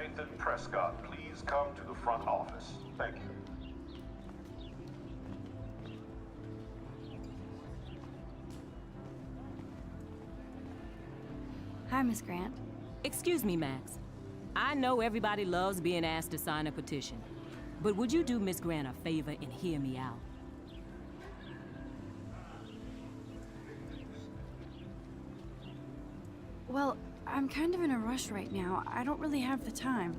Nathan Prescott, please come to the front office. Thank you. Hi, Miss Grant. Excuse me, Max. I know everybody loves being asked to sign a petition, but would you do Miss Grant a favor and hear me out? Well, I'm kind of in a rush right now. I don't really have the time.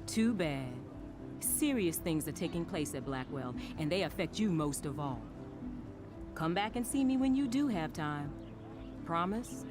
Too bad. Serious things are taking place at Blackwell, and they affect you most of all. Come back and see me when you do have time. Promise?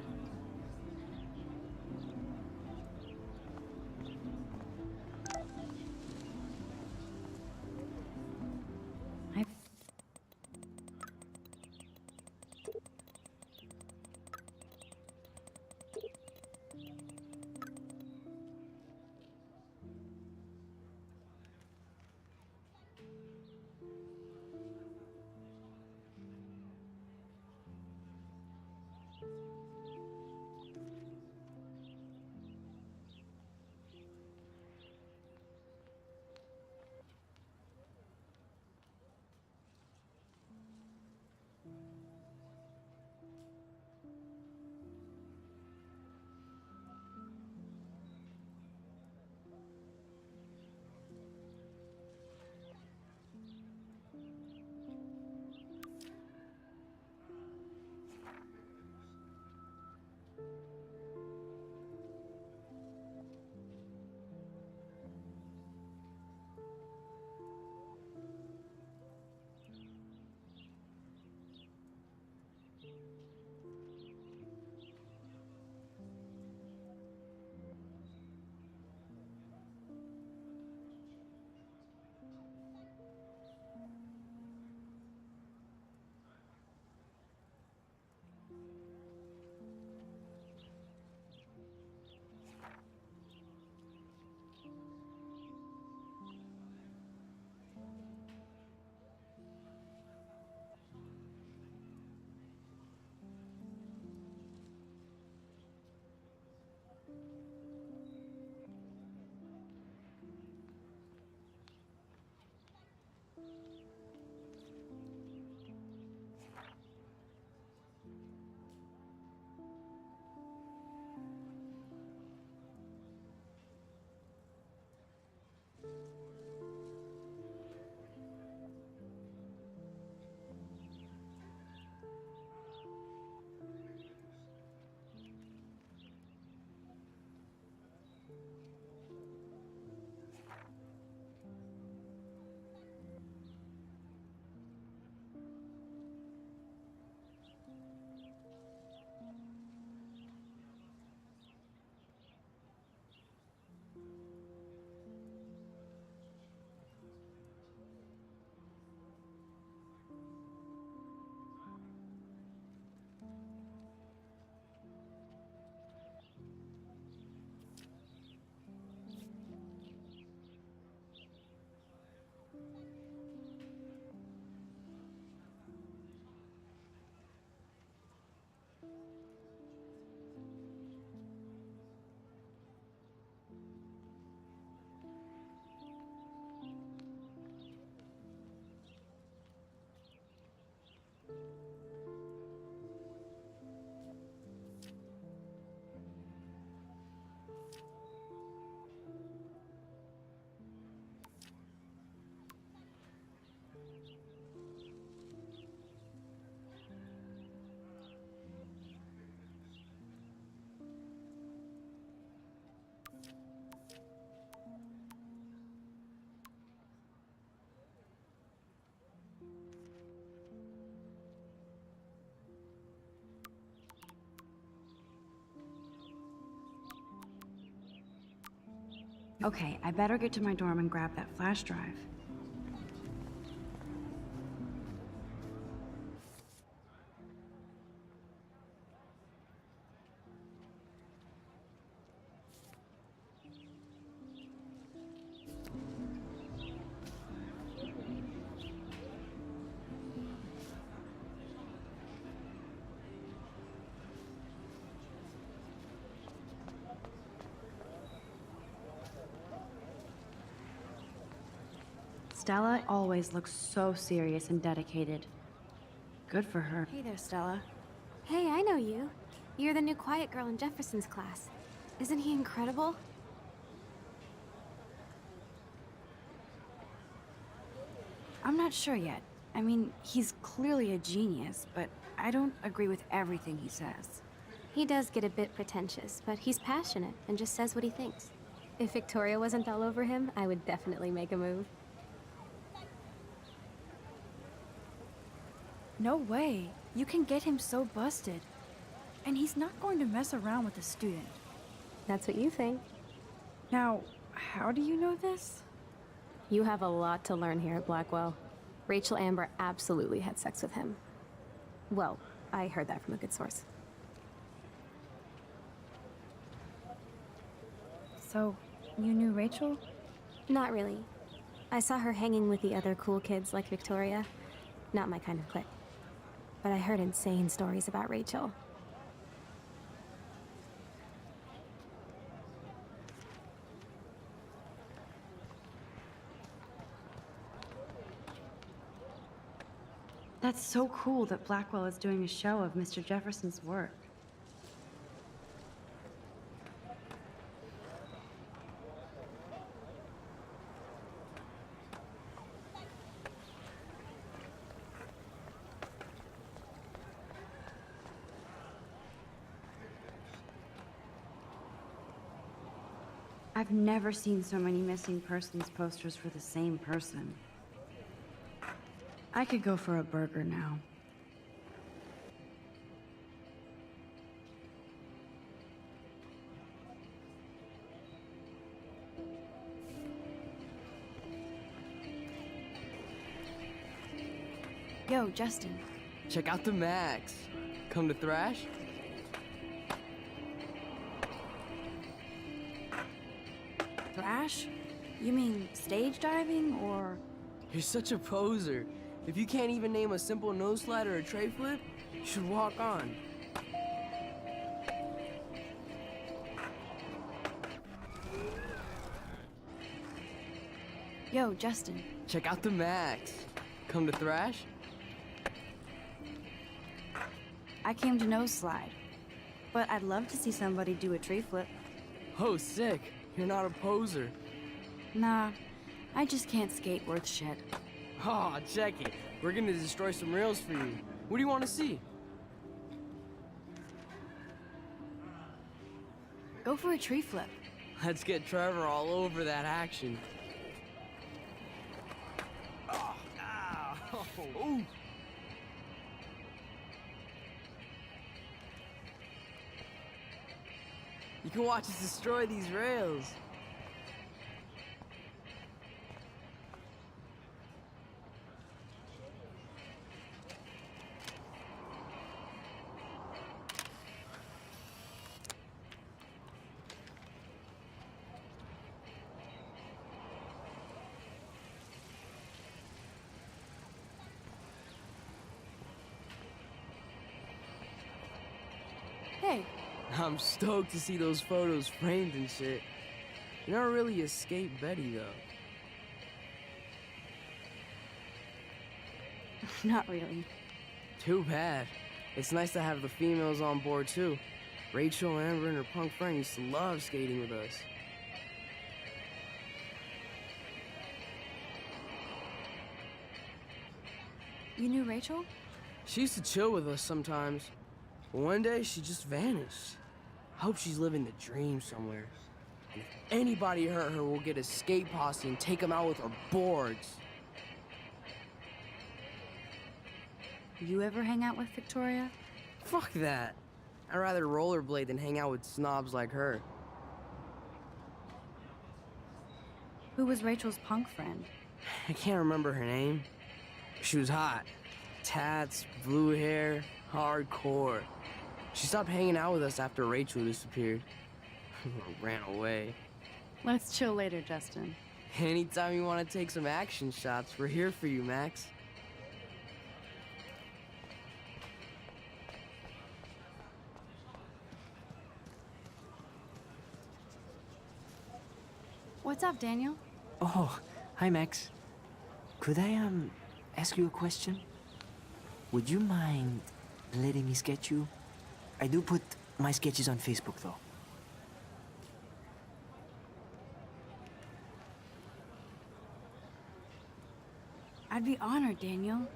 Okay, I better get to my dorm and grab that flash drive. Stella always looks so serious and dedicated. Good for her. Hey there, Stella. Hey, I know you. You're the new quiet girl in Jefferson's class. Isn't he incredible? I'm not sure yet. I mean, he's clearly a genius, but I don't agree with everything he says. He does get a bit pretentious, but he's passionate and just says what he thinks. If Victoria wasn't all over him, I would definitely make a move. No way. You can get him so busted. And he's not going to mess around with a student. That's what you think. Now, how do you know this? You have a lot to learn here at Blackwell. Rachel Amber absolutely had sex with him. Well, I heard that from a good source. So, you knew Rachel? Not really. I saw her hanging with the other cool kids like Victoria. Not my kind of clique. But I heard insane stories about Rachel. That's so cool that Blackwell is doing a show of Mr. Jefferson's work. I've never seen so many missing persons posters for the same person. I could go for a burger now. Yo, Justin. Check out the Max. Come to thrash? Thrash? You mean stage diving, or...? You're such a poser. If you can't even name a simple nose slide or a tray flip, you should walk on. Yo, Justin. Check out the Max. Come to thrash? I came to nose slide, but I'd love to see somebody do a tree flip. Oh, sick. You're not a poser. Nah, I just can't skate worth shit. Aw, check it. We're gonna destroy some rails for you. What do you want to see? Go for a tree flip. Let's get Trevor all over that action. Oh, ow. Ooh. You can watch us destroy these rails. Hey. I'm stoked to see those photos framed and shit. You never really escaped Betty, though. Not really. Too bad. It's nice to have the females on board, too. Rachel, Amber, and her punk friend used to love skating with us. You knew Rachel? She used to chill with us sometimes. But one day, she just vanished. I hope she's living the dream somewhere. And if anybody hurt her, we'll get a skate posse and take them out with our boards. You ever hang out with Victoria? Fuck that. I'd rather rollerblade than hang out with snobs like her. Who was Rachel's punk friend? I can't remember her name. She was hot. Tats, blue hair, hardcore. She stopped hanging out with us after Rachel disappeared. Ran away. Let's chill later, Justin. Anytime you want to take some action shots, we're here for you, Max. What's up, Daniel? Oh, hi, Max. Could I, ask you a question? Would you mind letting me sketch you? I do put my sketches on Facebook, though. I'd be honored, Daniel.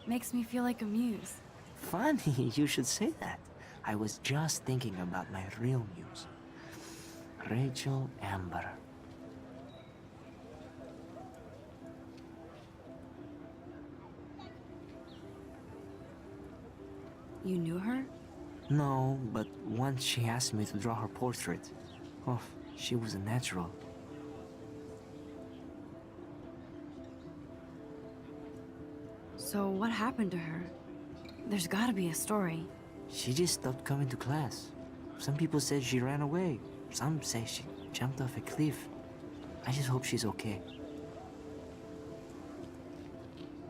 Makes me feel like a muse. Funny, you should say that. I was just thinking about my real muse. Rachel Amber. You knew her? No, but once she asked me to draw her portrait. Oh, she was a natural. So what happened to her? There's gotta be a story. She just stopped coming to class. Some people said she ran away. Some say she jumped off a cliff. I just hope she's okay.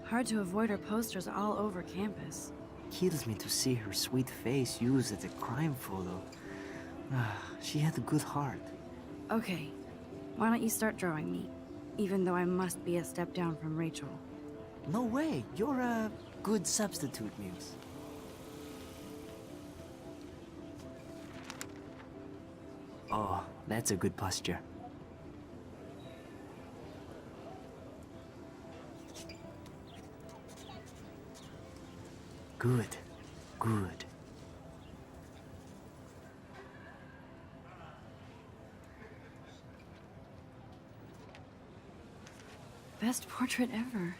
Hard to avoid her posters all over campus. Kills me to see her sweet face used as a crime photo. She had a good heart. Okay, why don't you start drawing me? Even though I must be a step down from Rachel. No way, you're a good substitute, Muse. Oh, that's a good posture. Good, good. Best portrait ever.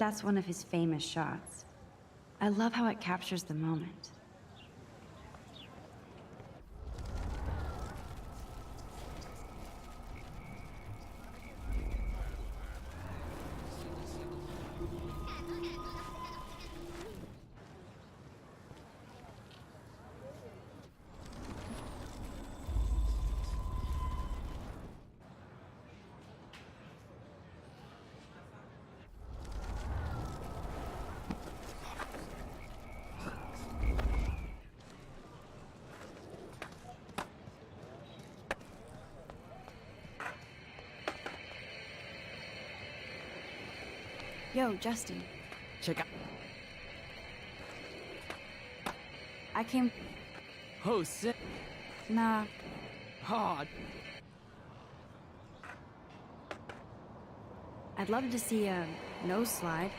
That's one of his famous shots. I love how it captures the moment. Yo, Justin. Check out. I came... Oh, sick. Nah, Oh, I'd love to see a nose slide.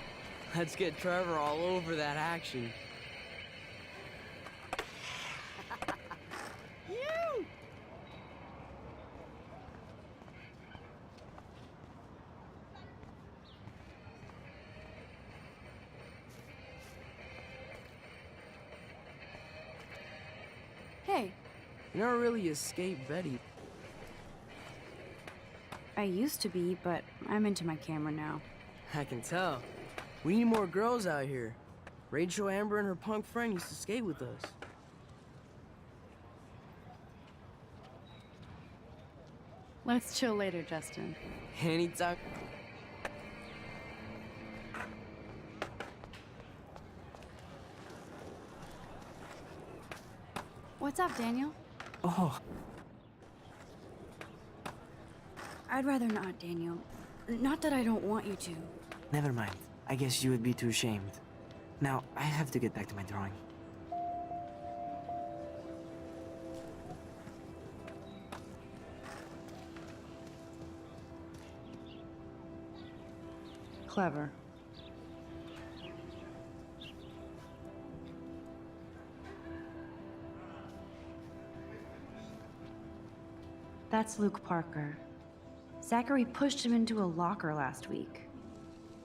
let's get Trevor all over that action. Hey, You never really escaped Betty. I used to be, but I'm into my camera now. I can tell. We need more girls out here. Rachel Amber and her punk friend used to skate with us. Let's chill later, Justin. Anytime. What's up, Daniel? Oh, I'd rather not, Daniel. Not that I don't want you to. never mind. I guess you would be too ashamed. Now, I have to get back to my drawing. Clever. That's Luke Parker. Zachary pushed him into a locker last week.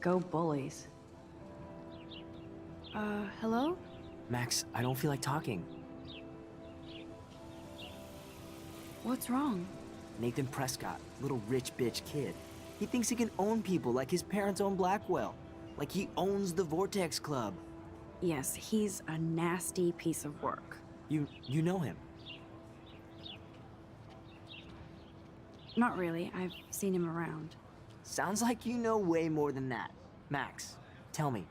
Go bullies. Hello? Max, I don't feel like talking. What's wrong? Nathan Prescott, little rich bitch kid. He thinks he can own people like his parents own Blackwell. Like he owns the Vortex Club. Yes, he's a nasty piece of work. You know him. Not really. I've seen him around. Sounds like you know way more than that. Max, tell me.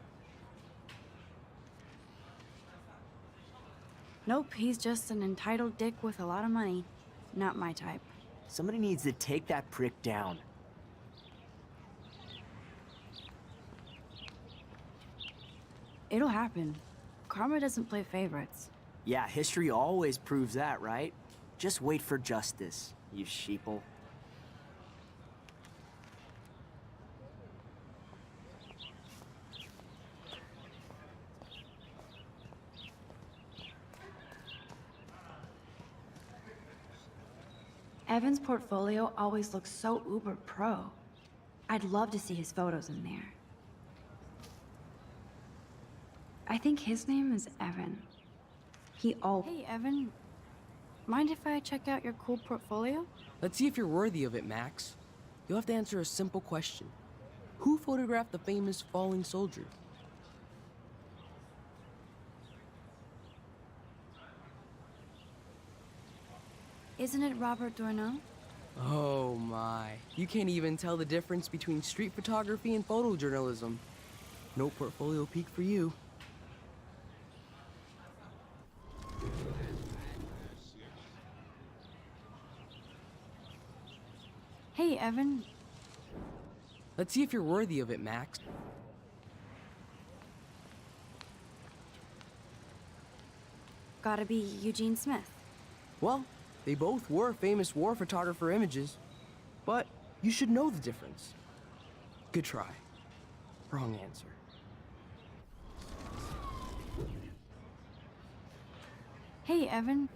Nope, he's just an entitled dick with a lot of money. Not my type. Somebody needs to take that prick down. It'll happen. Karma doesn't play favorites. Yeah, history always proves that, right? Just wait for justice, you sheeple. Evan's portfolio always looks so uber pro. I'd love to see his photos in there. I think his name is Evan. Hey, Evan. Mind if I check out your cool portfolio? Let's see if you're worthy of it, Max. You'll have to answer a simple question. Who photographed the famous falling soldier? Isn't it Robert Doisneau? Oh my. You can't even tell the difference between street photography and photojournalism. No portfolio peek for you. Hey, Evan. Let's see if you're worthy of it, Max. Gotta be Eugene Smith. Well, they both were famous war photographer images, but you should know the difference. Good try. Wrong answer. Hey, Evan.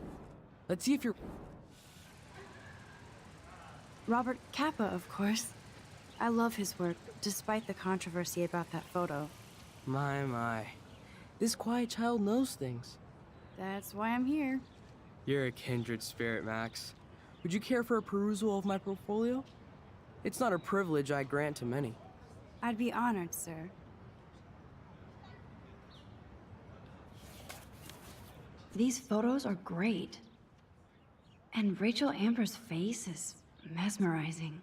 Let's see if you're... Robert Capa, of course. I love his work, despite the controversy about that photo. My. This quiet child knows things. That's why I'm here. You're a kindred spirit, Max. Would you care for a perusal of my portfolio? It's not a privilege I grant to many. I'd be honored, sir. These photos are great. And Rachel Amber's face is mesmerizing.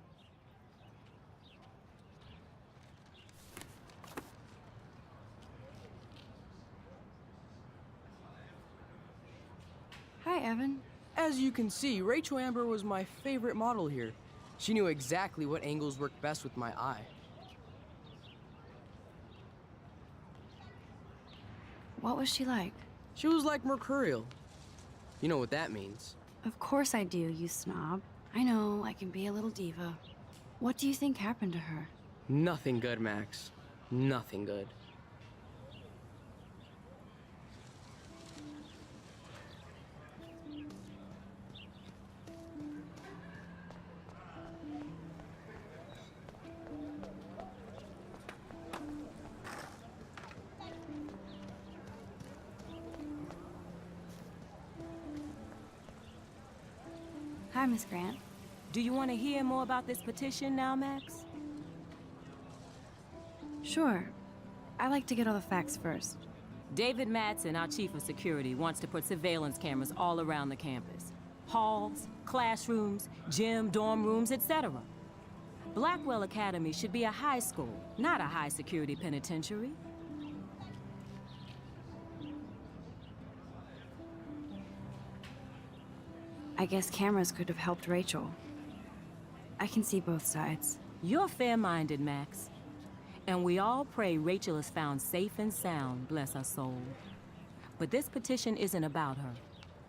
Hi, Evan. As you can see, Rachel Amber was my favorite model here. She knew exactly what angles worked best with my eye. What was she like? She was like mercurial. You know what that means. Of course I do, you snob. I know, I can be a little diva. What do you think happened to her? Nothing good, Max. Nothing good. Hi, Miss Grant. Do you want to hear more about this petition now, Max? Sure. I like to get all the facts first. David Madsen, our chief of security, wants to put surveillance cameras all around the campus. Halls, classrooms, gym, dorm rooms, etc. Blackwell Academy should be a high school, not a high-security penitentiary. I guess cameras could have helped Rachel. I can see both sides. You're fair-minded, Max. And we all pray Rachel is found safe and sound, bless her soul. But this petition isn't about her.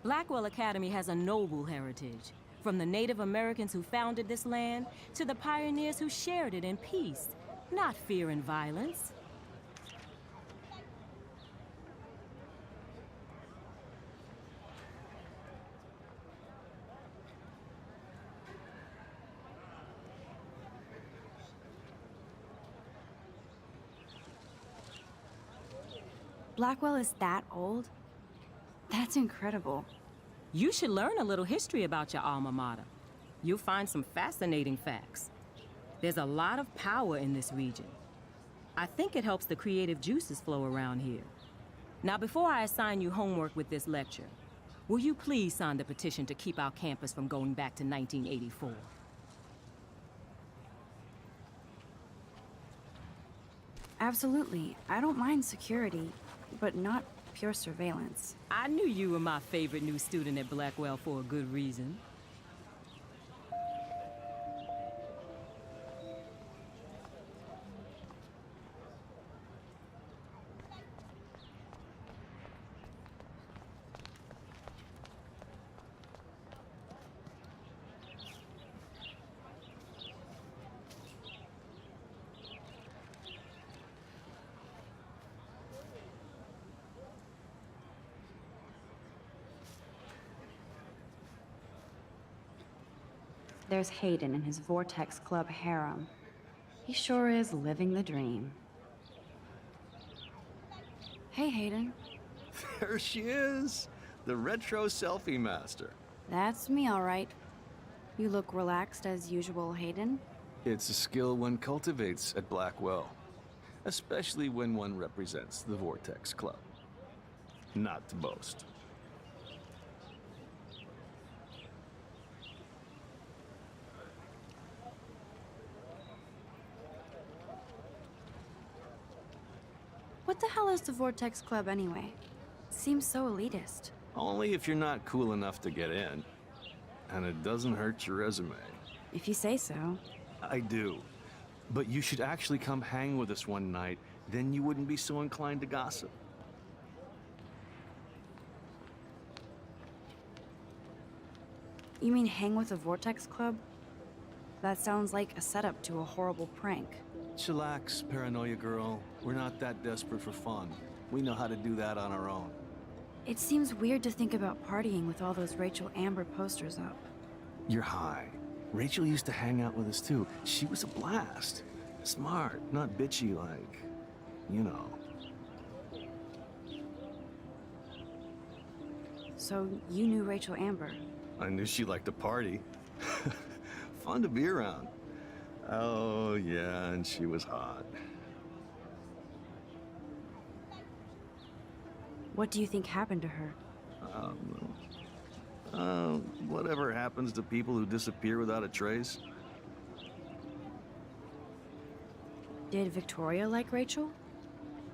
Blackwell Academy has a noble heritage, from the Native Americans who founded this land to the pioneers who shared it in peace, not fear and violence. Blackwell is that old? That's incredible. You should learn a little history about your alma mater. You'll find some fascinating facts. There's a lot of power in this region. I think it helps the creative juices flow around here. Now, before I assign you homework with this lecture, will you please sign the petition to keep our campus from going back to 1984? Absolutely. I don't mind security, but not pure surveillance. I knew you were my favorite new student at Blackwell for a good reason. There's Hayden and his Vortex Club harem. He sure is living the dream. Hey, Hayden. There she is, the retro selfie master. That's me, all right. You look relaxed as usual, Hayden. It's a skill one cultivates at Blackwell, especially when one represents the Vortex Club. Not to boast. What the hell is the Vortex Club anyway? Seems so elitist. Only if you're not cool enough to get in. And it doesn't hurt your resume. If you say so. I do. But you should actually come hang with us one night, then you wouldn't be so inclined to gossip. You mean hang with the Vortex Club? That sounds like a setup to a horrible prank. Chillax, paranoia girl. We're not that desperate for fun. We know how to do that on our own. It seems weird to think about partying with all those Rachel Amber posters up. You're high. Rachel used to hang out with us too. She was a blast. Smart, not bitchy like, you know. So you knew Rachel Amber? I knew she liked to party. Fun to be around. Oh, yeah, and she was hot. What do you think happened to her? Whatever happens to people who disappear without a trace. Did Victoria like Rachel?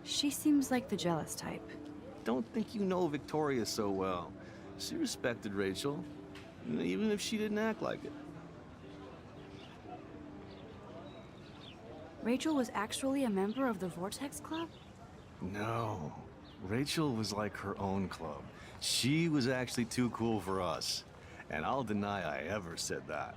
She seems like the jealous type. Don't think you know Victoria so well. She respected Rachel, even if she didn't act like it. Rachel was actually a member of the Vortex Club? No. Rachel was like her own club. She was actually too cool for us. And I'll deny I ever said that.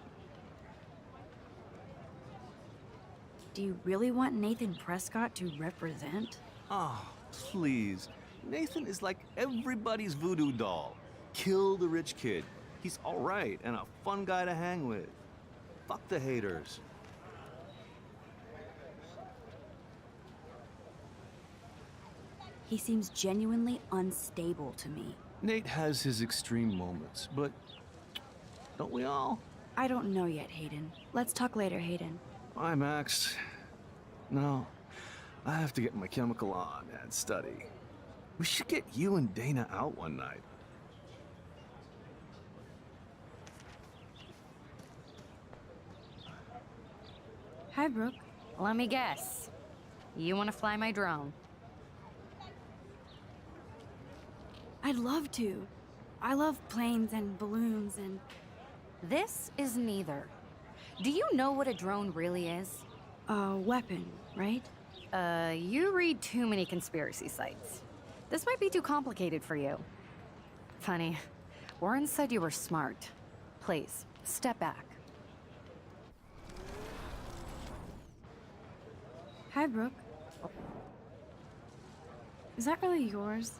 Do you really want Nathan Prescott to represent? Oh, please. Nathan is like everybody's voodoo doll. Kill the rich kid. He's all right and a fun guy to hang with. Fuck the haters. He seems genuinely unstable to me. Nate has his extreme moments, but don't we all? I don't know yet, Hayden. Let's talk later, Hayden. Bye, Max. No, I have to get my chemical on and study. We should get you and Dana out one night. Hi, Brooke. Let me guess. You want to fly my drone? I'd love to. I love planes and balloons and... This is neither. Do you know what a drone really is? a weapon, right? You read too many conspiracy sites. This might be too complicated for you. Funny. Warren said you were smart. Please, step back. Hi, Brooke. Is that really yours?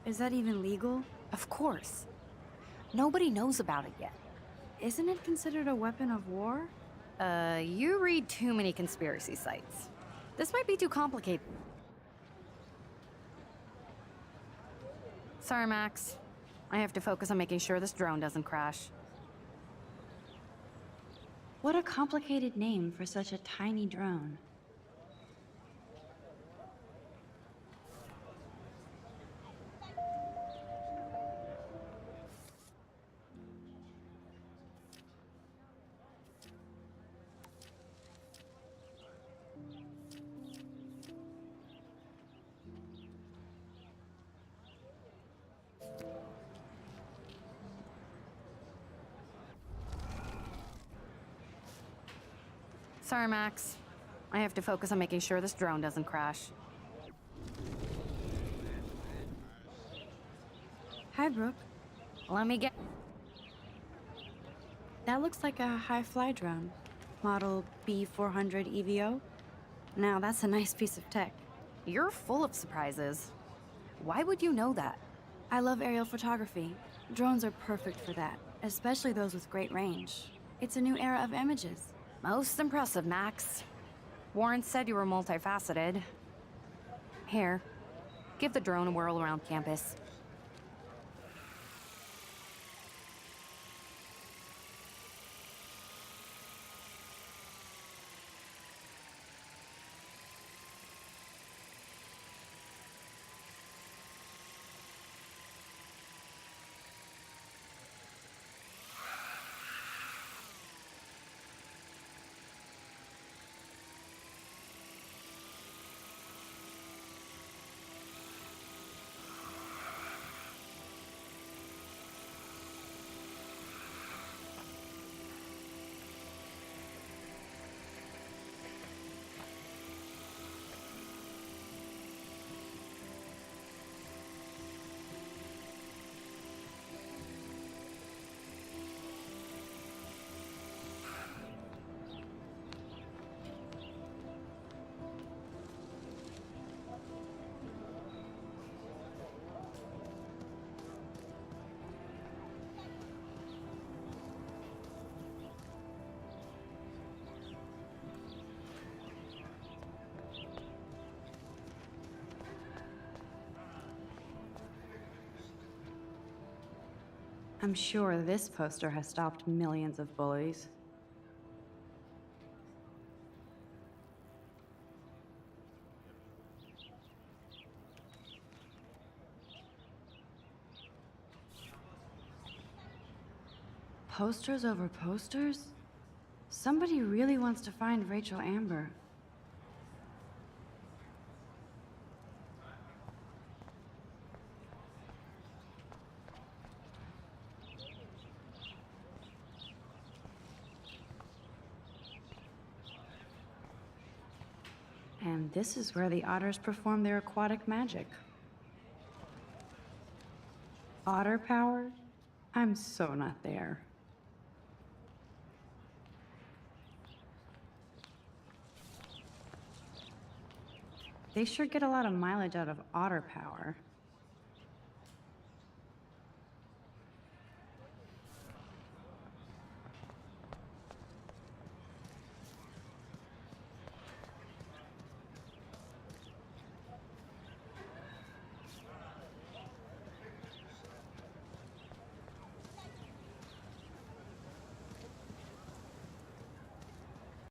Is that even legal? Of course. Nobody knows about it yet. Isn't it considered a weapon of war? You read too many conspiracy sites. This might be too complicated. Sorry, Max. I have to focus on making sure this drone doesn't crash. What a complicated name for such a tiny drone. Sorry, Max. I have to focus on making sure this drone doesn't crash. Hi, Brooke. Let me get... That looks like a high-fly drone. Model B400 EVO. Now, that's a nice piece of tech. You're full of surprises. Why would you know that? I love aerial photography. Drones are perfect for that, especially those with great range. It's a new era of images. Most impressive, Max. Warren said you were multifaceted. Here, give the drone a whirl around campus. I'm sure this poster has stopped millions of bullies. Posters over posters? Somebody really wants to find Rachel Amber. And this is where the otters perform their aquatic magic. Otter power? I'm so not there. They sure get a lot of mileage out of otter power.